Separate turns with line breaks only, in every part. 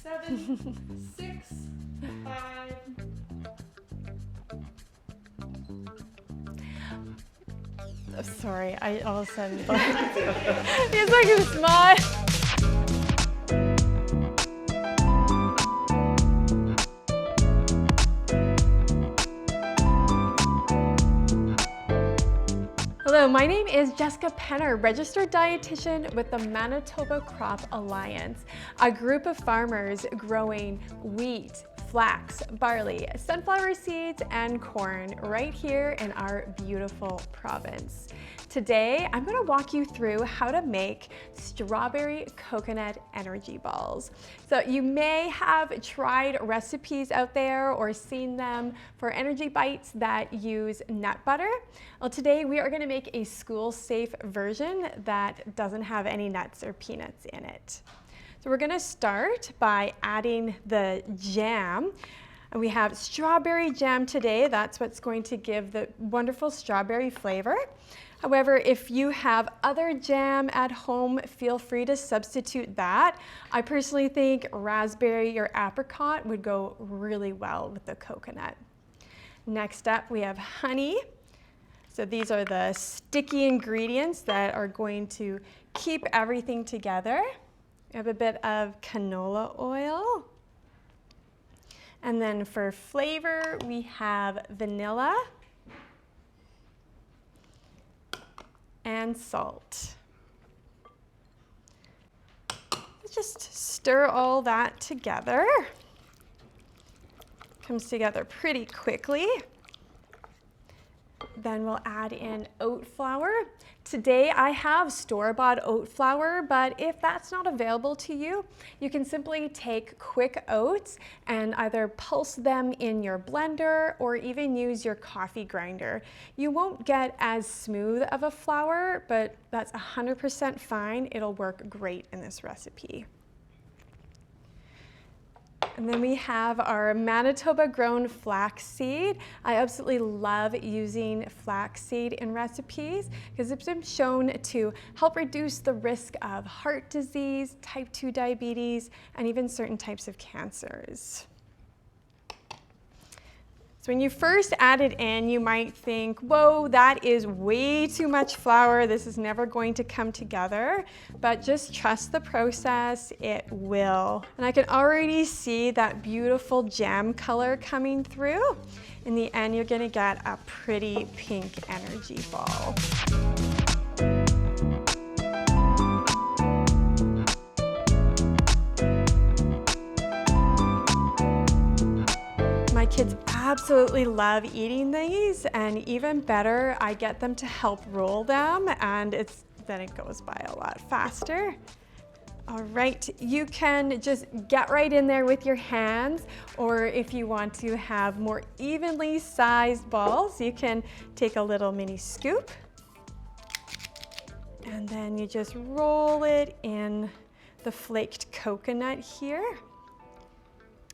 7, 6, 5.
Oh, sorry, I all of a sudden thought it's like a smile. Hello, my name is Jessica Penner, registered dietitian with the Manitoba Crop Alliance, a group of farmers growing wheat, flax, barley, sunflower seeds, and corn right here in our beautiful province. Today, I'm going to walk you through how to make strawberry coconut energy balls. So you may have tried recipes out there or seen them for energy bites that use nut butter. Well, today we are going to make a school-safe version that doesn't have any nuts or peanuts in it. So we're going to start by adding the jam. And we have strawberry jam today. That's what's going to give the wonderful strawberry flavor. However, if you have other jam at home, feel free to substitute that. I personally think raspberry or apricot would go really well with the coconut. Next up, we have honey. So these are the sticky ingredients that are going to keep everything together. We have a bit of canola oil. And then for flavor, we have vanilla and salt. Let's just stir all that together. Comes together pretty quickly. Then we'll add in oat flour. Today I have store-bought oat flour, but if that's not available to you, you can simply take quick oats and either pulse them in your blender or even use your coffee grinder. You won't get as smooth of a flour, but that's 100% fine. It'll work great in this recipe. And then we have our Manitoba grown flaxseed. I absolutely love using flaxseed in recipes because it's been shown to help reduce the risk of heart disease, type 2 diabetes, and even certain types of cancers. So when you first add it in, you might think, whoa, that is way too much flour. This is never going to come together. But just trust the process, it will. And I can already see that beautiful jam color coming through. In the end, you're gonna get a pretty pink energy ball. My kids absolutely love eating these, and even better, I get them to help roll them, and then it goes by a lot faster. All right, you can just get right in there with your hands, or if you want to have more evenly sized balls, you can take a little mini scoop, and then you just roll it in the flaked coconut here.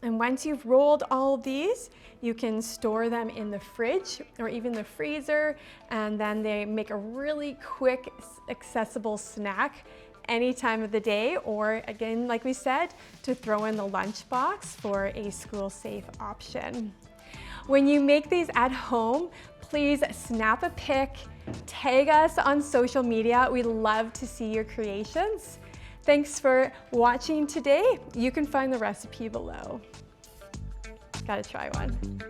And once you've rolled all these, you can store them in the fridge or even the freezer, and then they make a really quick, accessible snack any time of the day, or again, like we said, to throw in the lunchbox for a school-safe option. When you make these at home, please snap a pic, tag us on social media. We love to see your creations. Thanks for watching today. You can find the recipe below. Gotta try one.